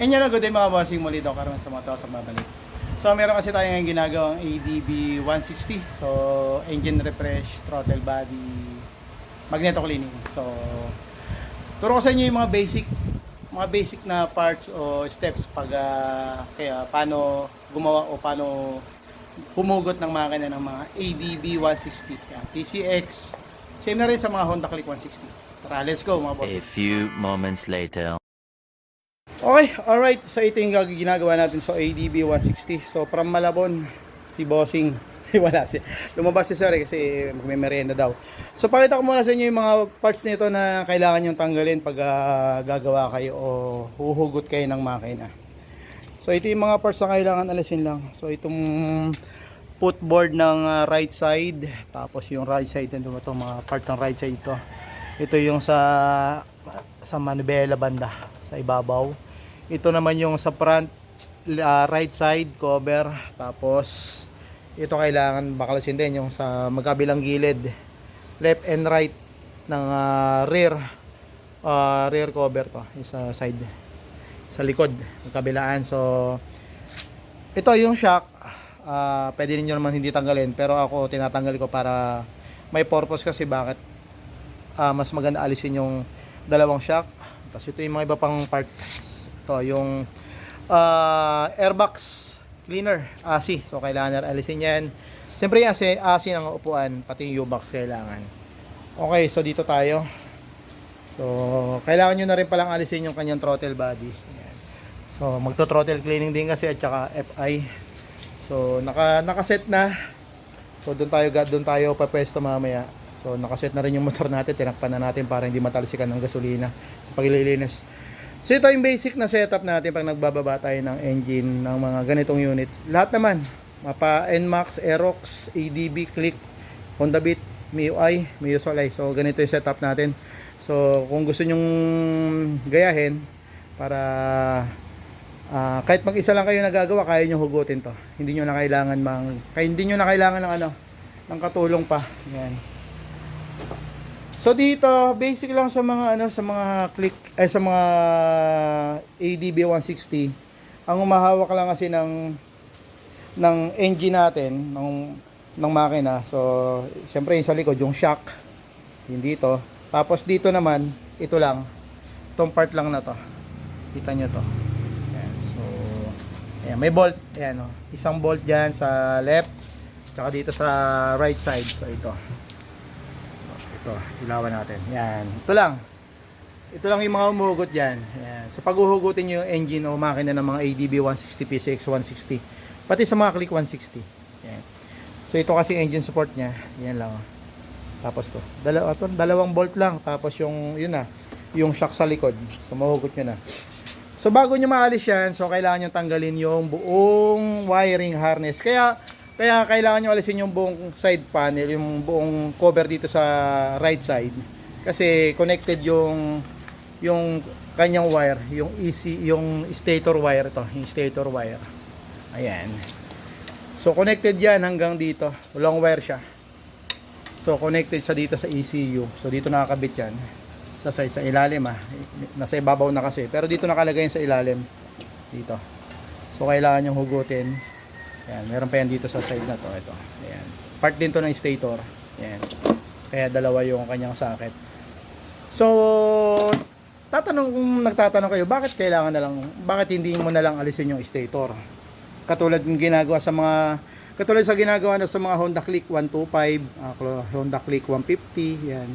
And yan, good day mga bossing, muli daw karoon sa mga tao sa babalik. So meron kasi tayo ngayon ginagawang ADB 160. So engine refresh, throttle body, magneto cleaning. So turo ko sa inyo yung mga basic na parts o steps pag kaya paano gumawa o paano pumugot ng makina ng mga ADB 160. Yan, PCX. Same na rin sa mga Honda Click 160. Tara, let's go mga boss. A few moments later. Okay, alright. So ito yung ginagawa natin sa ADB 160. So from Malabon, si Bossing, wala si, lumabas si Sir kasi magme-merienda daw. So pakita ko muna sa inyo yung mga parts nito na kailangan yung tanggalin pag gagawa kayo o huhugot kayo ng makina. So ito yung mga parts na kailangan alisin lang. So itong footboard ng right side, tapos yung right side nito, itong mga part ng right side ito. Ito yung sa manubela banda, sa ibabaw. Ito naman yung sa front right side cover, tapos ito kailangan baklasin din yung sa magkabilang gilid, left and right ng rear cover to, sa side, sa likod, magkabilaan. So ito yung shock, pwede niyo naman hindi tanggalin, pero ako tinatanggal ko para may purpose kasi bakit mas maganda alisin yung dalawang shock. Tapos ito yung mga iba pang parts. Ito yung airbox cleaner, ASI. So kailangan na alisin yan. Siyempre yung ASI ng upuan, pati yung U-box kailangan. Okay, so dito tayo. So kailangan nyo na rin palang alisin yung kanyang throttle body. Ayan. So magto-throttle cleaning din kasi at saka FI. So nakaset na. So doon tayo papwesto mamaya. So nakaset na rin yung motor natin, tinakpan na natin para hindi matalsikan ng gasolina sa paglilinis. So ito yung basic na setup natin pag nagbababa tayo ng engine ng mga ganitong unit. Lahat naman, mapa NMAX, Aerox, ADB, Click, Honda Beat, MIUI, MIUSOLAY. So ganito yung setup natin. So kung gusto nyong gayahin para kahit mag-isa lang kayo nagagawa, kaya nyo hugutin to. Hindi nyo na kailangan ng katulong pa. Yan. So dito, basic lang sa mga sa mga sa mga ADB 160. Ang umahawak lang kasi ng engine natin, ng makina. So, siyempre yung sa likod, yung shock. Yung dito. Tapos dito naman, ito lang. Itong part lang na to. Kita nyo to. Ayan. So, ayan, may bolt. Ayan, isang bolt dyan sa left. Tsaka dito sa right side. So, ito. Ito, ilawan natin. Yan. Ito lang. Ito lang yung mga umuhugot dyan. Yan. So pag uhugutin nyo yung engine o makina ng mga ADB 160, PCX 160, pati sa mga Click 160. Yan. So ito kasi engine support nya. Yan lang. Tapos to. Dalawang bolt lang. Tapos yung shock sa likod. So mahugot nyo na. So bago nyo maalis yan, so kailangan nyo tanggalin yung buong wiring harness. Kaya kailangan nyo alisin yung buong side panel, yung buong cover dito sa right side. Kasi connected yung kanyang wire, yung stator wire to, yung stator wire. Ayan. So connected yan hanggang dito. Long wire siya. So connected sa dito sa ECU. So dito nakakabit yan. Sa side, sa ilalim Nasa ibabaw na kasi. Pero dito nakalagay yan sa ilalim. Dito. So kailangan yung hugutin. Ayan, meron pa yan dito sa side na to. Ito. Ayan. Part din to ng stator. Ayan. Kaya dalawa yung kanyang socket. So, nagtatanong kayo, bakit hindi mo na lang alisin yung stator? Katulad sa ginagawa sa mga Honda Click 125, Honda Click 150, yan.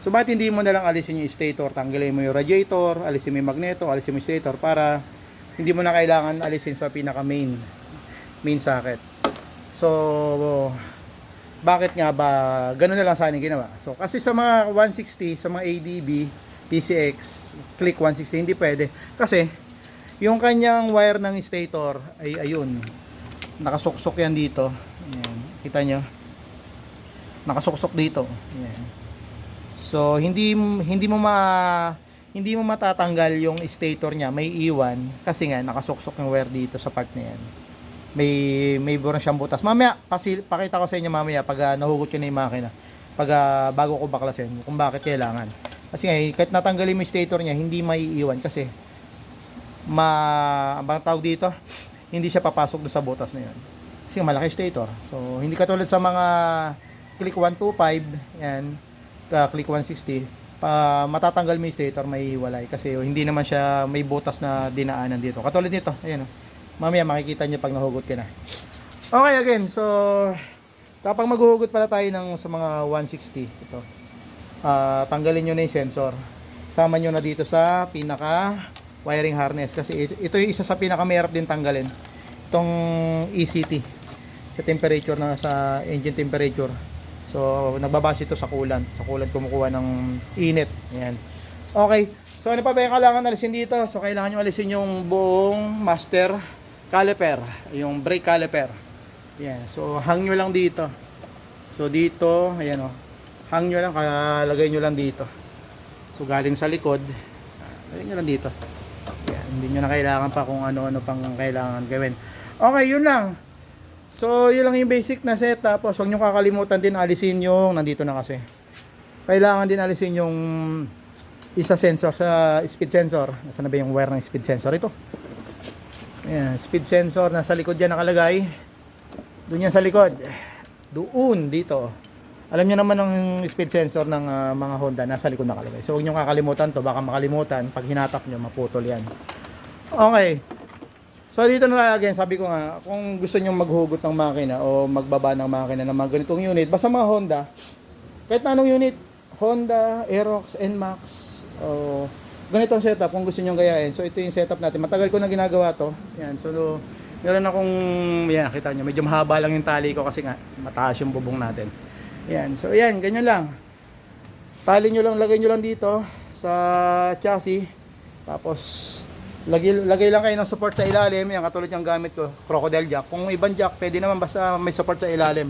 So, bakit hindi mo na lang alisin yung stator? Tanggalin mo yung radiator, alisin mo yung magneto, alisin mo yung stator para hindi mo na kailangan alisin sa pinaka main socket. So bakit nga ba ganoon na lang sana ginawa? So kasi sa mga 160, sa mga ADB, PCX, Click 160 hindi pwede kasi yung kanyang wire ng stator ay ayun, nakasuksok yan dito. Ayan, kita nyo, nakasuksok dito. Ayan. So hindi mo matatanggal yung stator niya, may iwan kasi nga nakasuksok yung wire dito sa part na yan. May buron siyang butas. Mamaya, pakita ko sa inyo mamaya pag nahugot ko na yung makina. Pag bago ko baklasin kung bakit kailangan. Kasi nga, kahit natanggalin mo yung stator niya, hindi maiiwan kasi bang tawag dito, hindi siya papasok doon sa butas na yun. Kasi malaki stator. So, hindi katulad sa mga click 125, yan, click 160, matatanggal mo yung stator, may hiwalay. Kasi hindi naman siya may butas na dinaanan dito. Katulad nito, ayan o. Mamaya makikita nyo pag nahugot ka na. Okay, again, so, kapag maghuhugot pala tayo ng sa mga 160, ito, tanggalin nyo na yung sensor. Sama nyo na dito sa pinaka wiring harness. Kasi ito yung isa sa pinakamahirap din tanggalin. Itong ECT. Sa temperature na sa engine temperature. So, nagbabase ito sa coolant. Sa coolant kumukuha ng init. Ayan. Okay. So, ano pa ba yung kailangan alisin dito? So, kailangan nyo alisin yung buong master caliper. Yung brake caliper. Ayan. So, hang nyo lang dito. So, dito, ayan o. Hang nyo lang, lagay nyo lang dito. So, galing sa likod, lagay nyo lang dito. Ayan. Hindi nyo na kailangan pa kung ano-ano pang kailangan gawin. Okay, yun lang. So, yun lang yung basic na set. Tapos, huwag nyo kakalimutan din alisin yung, nandito na kasi. Kailangan din alisin yung isa sensor sa speed sensor. Nasaan na ba yung wire ng speed sensor? Ito. Ayan, speed sensor. Nasa likod yan nakalagay. Doon yan sa likod. Doon, dito. Alam niyo naman ang speed sensor ng mga Honda, nasa likod nakalagay. So, huwag nyo kakalimutan to. Baka makalimutan. Pag hinatak nyo, maputol yan. Okay. So, dito na tayo again. Sabi ko nga, kung gusto nyo maghugot ng makina o magbaba ng makina ng mga ganitong unit, basta mga Honda, kahit na anong unit, Honda, Aerox, NMAX, o ganito ang setup kung gusto nyo gayahin. So, ito yung setup natin. Matagal ko na ginagawa to. Yan. So, meron akong, yan, kita nyo, medyo mahaba lang yung tali ko kasi nga, mataas yung bubong natin. Yan. So, yan, ganyan lang. Tali nyo lang, lagay nyo lang dito sa chassis. Tapos, lagay lang kayo ng support sa ilalim. Yan, katulad yung gamit ko, crocodile jack. Kung ibang jack, pwede naman basta may support sa ilalim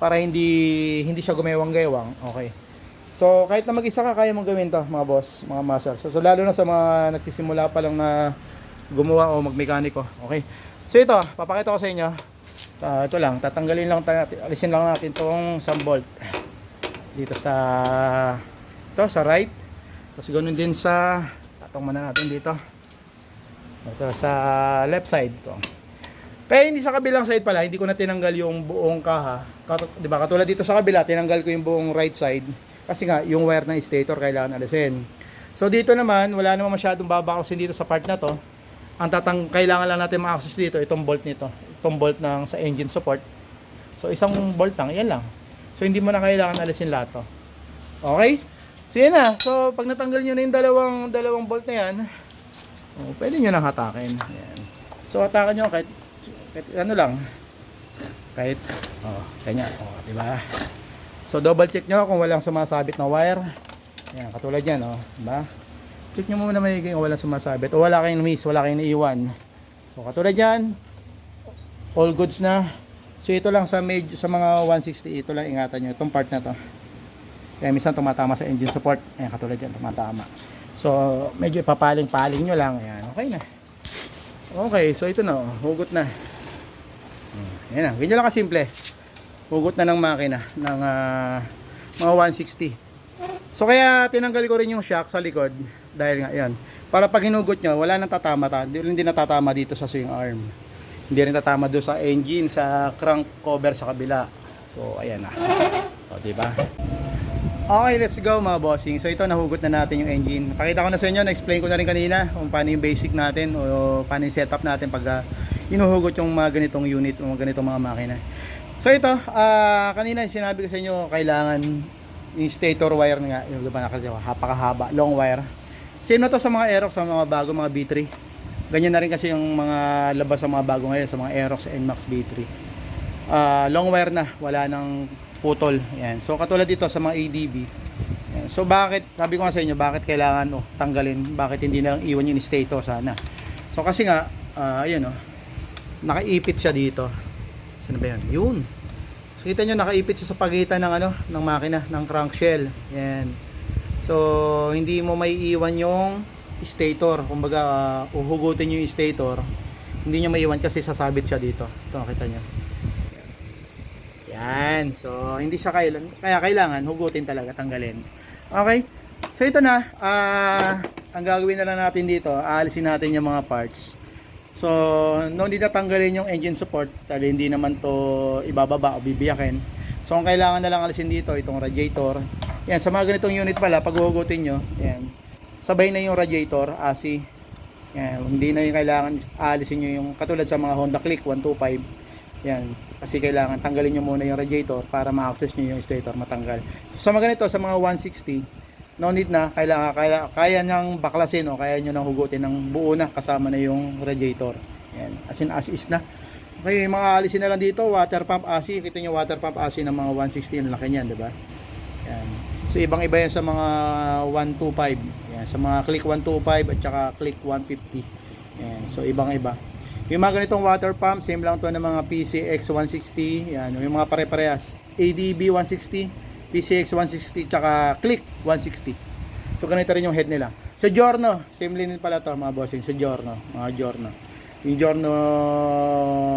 para hindi siya gumewang-gewang. Okay. So, kahit na mag-isa ka, kaya mong gawin to, mga boss, mga master. So, lalo na sa mga nagsisimula pa lang na gumawa o magmekaniko. Okay. So, ito, papakita ko sa inyo. Ito lang, tatanggalin lang natin, alisin lang natin itong isang bolt. Dito sa right. Tapos, ganoon din sa, tatong muna natin dito. Ito sa left side ito. Kaya hindi sa kabilang side pala, hindi ko na tinanggal yung buong kaha. Di ba? Katulad dito sa kabila, tinanggal ko yung buong right side kasi nga yung wire ng stator kailangan alisin. So dito naman, wala naman masyadong babaklasin dito sa part na to. Ang kailangan lang natin ma-access dito itong bolt nito, itong bolt ng sa engine support. So isang bolt lang, yan lang. So hindi mo na kailangan alisin lahat to. Okay? So yan na. So pag natanggal niyo na yung dalawang bolt na yan, pwede nyo nang hatakin. Ayan. So hatakan nyo kahit ano lang. Kahit ganyan. Diba? So double check nyo kung walang sumasabit na wire. Ayan, katulad yan. Diba? Check nyo muna maiging kung walang sumasabit. O wala kayong miss, wala kayong naiwan. So katulad yan. All goods na. So ito lang sa mga 160. Ito lang ingatan nyo. Itong part na to. Kaya minsan tumatama sa engine support. Ayan, katulad yan. Tumatama. So, medyo ipapaling-paling nyo lang. Ayan, okay na. Okay, so ito na. Hugot na. Ayan na. Ganyan lang kasimple. Hugot na ng makina. Ng mga 160. So, kaya tinanggal ko rin yung shock sa likod. Dahil nga, yan. Para pag hinugot nyo, wala nang tatama. Hindi natatama dito sa swing arm. Hindi rin tatama doon sa engine, sa crank cover sa kabila. So, ayan na. O, diba? Okay, let's go mga bossing. So ito, nahugot na natin yung engine. Pakita ko na sa inyo, na-explain ko na rin kanina kung paano yung basic natin o paano yung setup natin pag inuhugot yung mga ganitong unit o mga ganitong mga makina. So ito, kanina sinabi ko sa inyo, kailangan yung stator wire nga, yung diba napakahaba, long wire. Same na to sa mga Aerox, sa mga bago, mga B3. Ganyan na rin kasi yung mga labas sa mga bago ngayon, sa mga Aerox NMAX B3. Long wire na, wala nang putol. Yan. So katulad dito sa mga ADB. Yan. So bakit, sabi ko nga sa inyo, bakit kailangan tanggalin? Bakit hindi na lang iwan yung stator sana? So kasi nga, ayun nakaipit siya dito. Saan ba yan? Yun. So kita nyo, nakaipit siya sa pagitan ng ng makina, ng crankshell. Yan. So hindi mo may iwan yung stator. Kumbaga, uhugutin nyo yung stator. Hindi nyo maiwan kasi sasabit siya dito. Ito, kita nyo. Yan. So, hindi siya kaya kailangan hugutin talaga, tanggalin. Okay? So, ito na. ang gagawin na lang natin dito, aalisin natin yung mga parts. So, no need na tanggalin yung engine support dahil hindi naman to ibababa o bibiyakin. So, ang kailangan na lang alisin dito, itong radiator. Yan, sa mga ganitong unit pala, pag huhugutin nyo, yan, sabay na yung radiator, ASI. Yan, hindi na yung kailangan aalisin nyo yung katulad sa mga Honda Click 125. Yan, kasi kailangan tanggalin nyo muna yung radiator para ma-access nyo yung stator matanggal. So, sa mga ganito, sa mga 160, no need na, kaya niyang baklasin o kaya nyo nang hugutin ng buo na kasama na yung radiator. Yan, as is na. Okay, mga alisin na lang dito, water pump ASI. Kita nyo water pump ASI ng mga 160, ang laki niyan, di ba? Yan. So ibang iba yan sa mga 125. Yan, sa mga Click 125 at saka Click 150. Yan, so ibang iba. Yung mga ganitong water pump, same lang to ng mga PCX 160. Yan, yung mga pare-parehas. ADB 160. PCX 160 tsaka Click 160. So ganito rin yung head nila. Sa Giorno, same din pala to mga bossing. Sa Giorno, mga Giorno. Yung Giorno,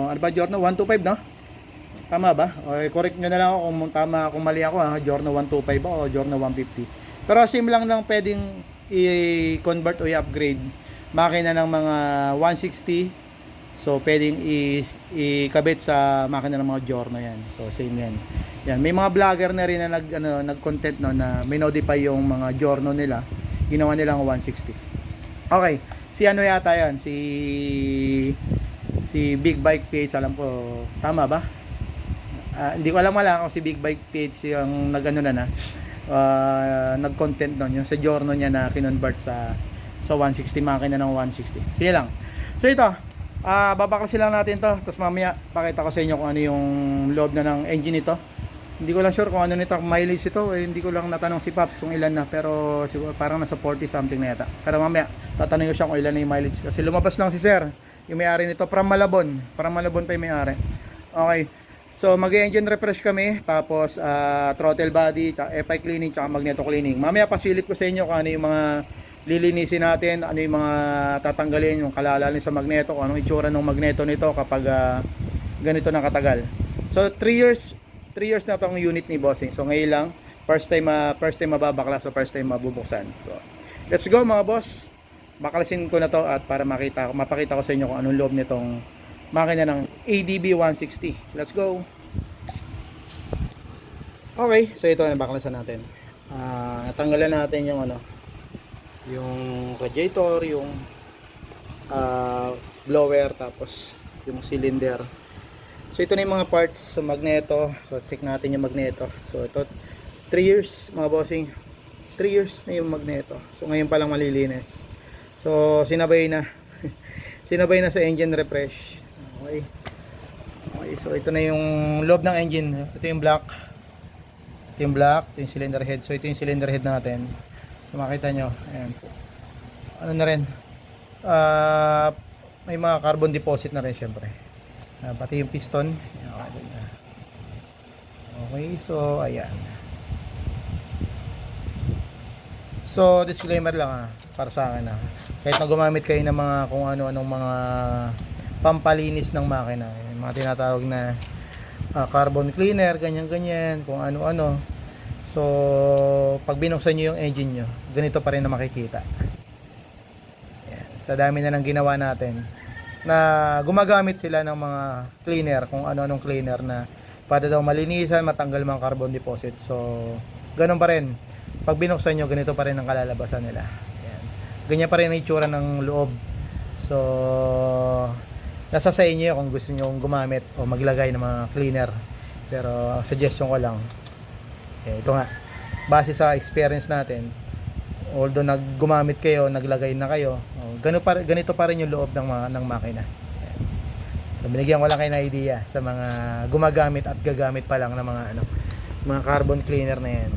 ano ba Giorno? 125 no? Tama ba? O correct nyo na lang ako kung tama, kung mali ako ha. Giorno 125 ba o Giorno 150. Pero same lang pwedeng i-convert o i-upgrade. Makina ng mga 160. So pwedeng ikabit sa makina ng mga Giorno yan. So same yan. Yan, may mga vlogger na rin na nag-content no na minodify yung mga Giorno nila. Ginawa nilang 160. Okay, si ano yata 'yan? Si Big Bike PH, alam ko, tama ba? Hindi ko alam kung si Big Bike PH yung nag-content noon yung sa Giorno niya na kinonvert sa 160 makina ng 160. Sige lang. So ito, babaklasin lang natin to, tapos mamaya pakita ko sa inyo kung ano yung loob na ng engine nito. Hindi ko lang sure kung ano nito, mileage ito, hindi ko lang natanong si Paps kung ilan na, pero siguro parang nasa 40 something na yata. Pero mamaya tatanungin ko siya kung ilan na yung mileage kasi lumabas lang si Sir, yung may-ari nito from Malabon pa yung may-ari. Okay, so mag-engine refresh kami, tapos throttle body, tsaka FI cleaning, tsaka magneto cleaning. Mamaya pasilip ko sa inyo kung ano yung mga lilinisin natin, ano yung mga tatanggalin, yung kalalalin sa magneto, kung anong itsura ng magneto nito kapag ganito na katagal. So 3 years na tong unit ni Bossing. So ngayon lang first time mababaklas, so first time mabubuksan. So let's go mga boss. Baklasin ko na to at para mapakita ko sa inyo kung anong loob nitong makina ng ADB 160. Let's go. Okay, so ito na baklasan natin. Natanggalan natin yung yung radiator, yung blower, tapos yung cylinder. So ito na yung mga parts sa magneto. So check natin yung magneto. So ito 3 years mga bossing. 3 years na yung magneto. So ngayon pa lang malilinis. So sinabay na. Sinabay na sa engine refresh. Okay. Okay, so ito na yung loob ng engine. Ito yung black. Ito yung black, ito yung cylinder head. So ito yung cylinder head natin. So makita nyo, ayan po. Ano na rin, may mga carbon deposit na rin syempre. Pati yung piston. Okay, so ayan. So disclaimer lang para sa akin kahit na gumamit kayo ng mga kung ano-anong mga pampalinis ng makina, yung mga tinatawag na carbon cleaner, ganyan-ganyan, kung ano-ano. So, pag binuksan nyo yung engine nyo, ganito pa rin na makikita. Yan. Sa dami na ng ginawa natin, na gumagamit sila ng mga cleaner, kung ano-anong cleaner na para daw malinisan, matanggal mga carbon deposit. So, ganun pa rin. Pag binuksan nyo, ganito pa rin ang kalalabasan nila. Yan. Ganyan pa rin ang itsura ng loob. So, nasa sa inyo kung gusto nyo gumamit o maglagay ng mga cleaner. Pero, suggestion ko lang, ito nga, base sa experience natin, although gumamit kayo, naglagay na kayo, ganito pa rin yung loob ng makina. Ayan. So binigyan ko lang kayo ng idea sa mga gumagamit at gagamit pa lang ng mga carbon cleaner na yan.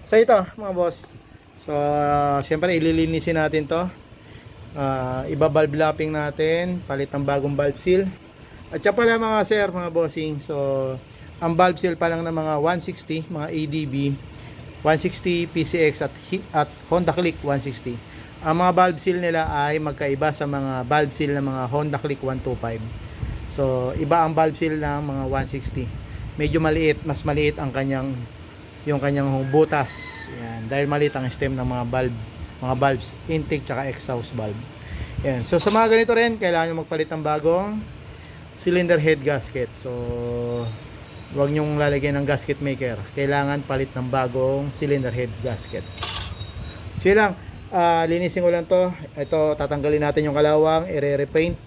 So ito mga boss, so syempre ililinisin natin to, iba-valve lapping natin, palit ng bagong valve seal, at saka pala mga sir, mga bossing, so ang valve seal pa lang ng mga 160, mga ADB 160, PCX at Honda Click 160. Ang mga valve seal nila ay magkaiba sa mga valve seal ng mga Honda Click 125. So iba ang valve seal ng mga 160. Medyo maliit, mas maliit ang kanyang butas. Yan, dahil maliit ang stem ng mga valve, mga valves, intake tsaka exhaust valve. Yan. So sa mga ganito rin, kailangan nyo magpalit ng bagong cylinder head gasket. So huwag nyong lalagyan ng gasket maker. Kailangan palit ng bagong cylinder head gasket. So yun lang, linisin ko lang to. Ito, tatanggalin natin yung kalawang, i-repaint.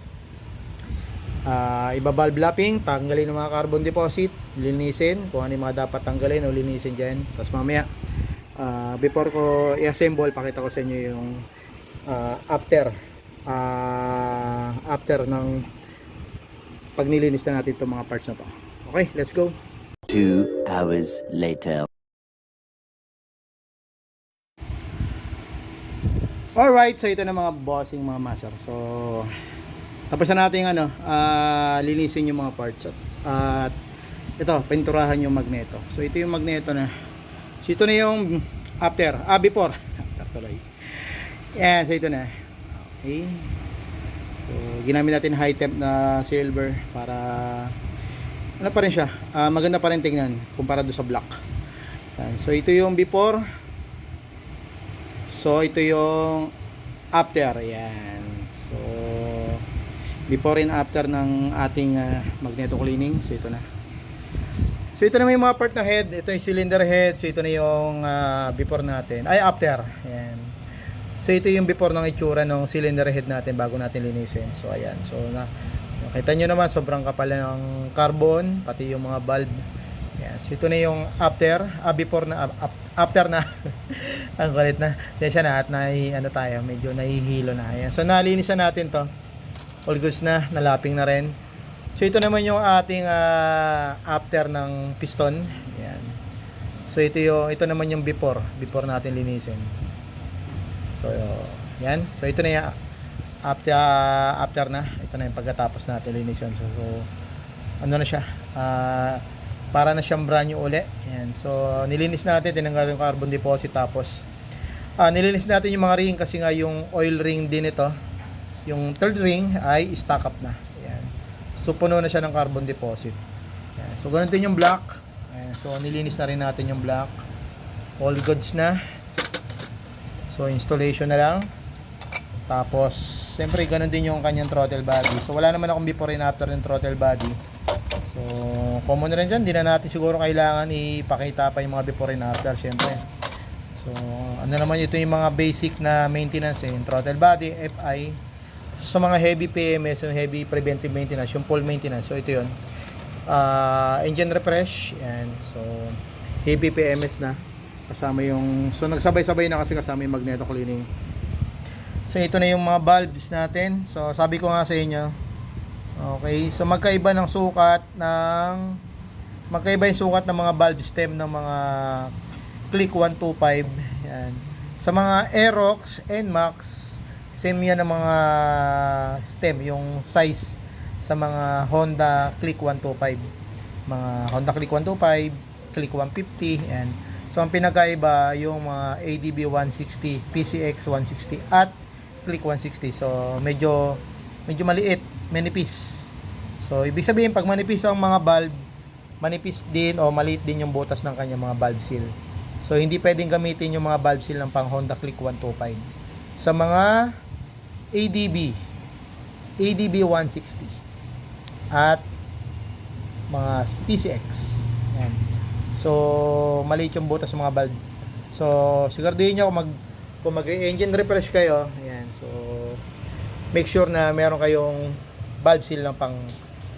Iba-valve lapping, tanggalin ng mga carbon deposit, linisin kung ano yung mga dapat tanggalin o linisin dyan. Tapos mamaya, before ko i-assemble, pakita ko sa inyo yung after ng pag nilinis na natin itong mga parts na to. Okay, let's go. 2 hours later. Alright, so ito na mga bossing mga master. So tapos na natin linisin yung mga parts at ito, pinturahan yung magneto. So ito yung magneto na. So ito na yung before after tuloy. Yan, so ito na. Okay. So ginamit natin high temp na silver para ano pa rin siya, maganda pa rin tingnan kumpara do sa black. Yan. So ito yung before. So ito yung after. Yan. So before and after ng ating magneto cleaning. So ito na. So ito na may mga part na head. Ito yung cylinder head. So ito na yung before natin. Ay, after. Ayan. So ito yung before ng itsura ng cylinder head natin bago natin linisin. So ayan. So nakita nyo naman sobrang kapal ng carbon. Pati yung mga bulb. Ayan. So ito na yung after. Before na. After na. Ang kulit na. Siya na at tayo. Medyo nahihilo na. Ayan. So nalinisan natin to. All goods na. Nalapping na rin. So ito naman yung ating after ng piston. Ayan. So ito naman yung before natin linisin. So yan. So ito na yung after na. Ito na yung pagkatapos natin linisin. So ano na siya? Para na siyang brand new uli. Ayan. So nilinis natin, tinanggal yung carbon deposit, tapos nilinis natin yung mga ring kasi nga yung oil ring din ito. Yung third ring ay stock up na. Ayan. So puno na siya ng carbon deposit. Ayan. So ganun din yung black. Ayan. So nilinis na rin natin yung black. All goods na. So installation na lang. Tapos siyempre ganun din yung kanyang throttle body. So wala naman akong before and after ng throttle body. So common na rin dyan. Hindi na natin siguro kailangan ipakita pa yung mga before and after siyempre. So ano naman ito yung mga basic na maintenance yung throttle body, FI. Sa mga heavy PMS, yung heavy preventive maintenance, yung full maintenance. So ito yun. Engine refresh. And so heavy PMS na. Kasama yung, so nagsabay-sabay na kasi kasama yung magneto cleaning. So ito na yung mga valves natin. So sabi ko nga sa inyo, okay, so magkaiba yung sukat ng mga valve stem ng mga Click 125. Yan. Sa mga Aerox, NMAX, same yan ng mga stem, yung size sa mga Honda Click 125. Mga Honda Click 125, Click 150, yan. So ang pinakaiba yung mga ADB 160, PCX 160 at Click 160. So medyo maliit, manipis. So ibig sabihin pag manipis ang mga valve, manipis din o maliit din yung butas ng kanyang mga valve seal. So hindi pwedeng gamitin yung mga valve seal ng pang Honda Click 125. Sa mga ADB 160 at mga PCX. Yan. So maliit yung butas ng mga valve. So siguraduhin niyo kung mag-engine refresh kayo, ayan. So make sure na meron kayong valve seal ng pang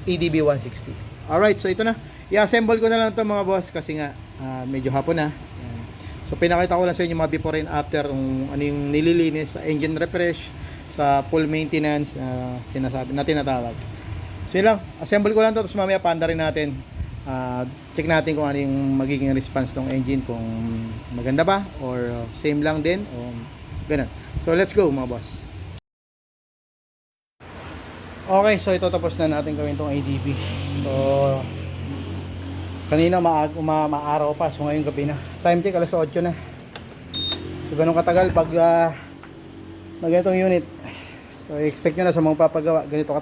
ADB 160. Alright, so ito na. I-assemble ko na lang ito mga boss kasi nga medyo hapon na. Ayan. So pinakita ko lang sa inyo mga before and after kung ano yung nililinis sa engine refresh, sa full maintenance sinasabi natin natawag. So yun lang, assemble ko lang ito, tapos mamaya paanda rin natin. Check natin kung ano yung magiging response ng engine, kung maganda ba or same lang din o ganun. So let's go mga boss. Okay, so ito tapos na natin gawin tong ADB. So kanina maaraw pa, so ngayong gabi na. Time check alas 8 na. So ganun katagal pag ganitong unit. So expect nyo na sa mga papagawa ganito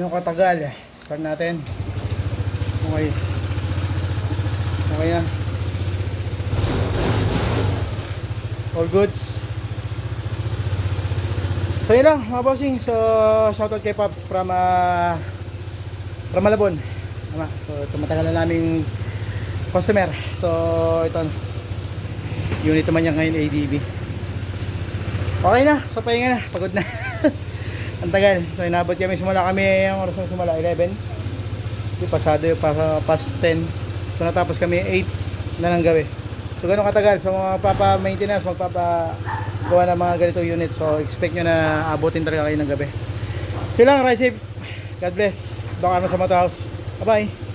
katagal. Start natin. Okay na. All goods. So yun lang mga bossing. So shoutout kay Pops from Malabon. Tama. So ito matagal na naming customer. So ito unit naman niya ngayon ADB. Okay na. So pahinga na. Pagod na. Ang tagal. So inabot kami. Simula kami ang oras na simula 11. Yung pasado yung past 10. So natapos kami 8 na ng gabi. So ganun katagal. So magpapa-maintenance, magpapagawa ng mga ganito unit. So expect nyo na abutin talaga kayo ng gabi. Yun lang, ride safe. God bless. Doon ka sa Moto House. Bye bye.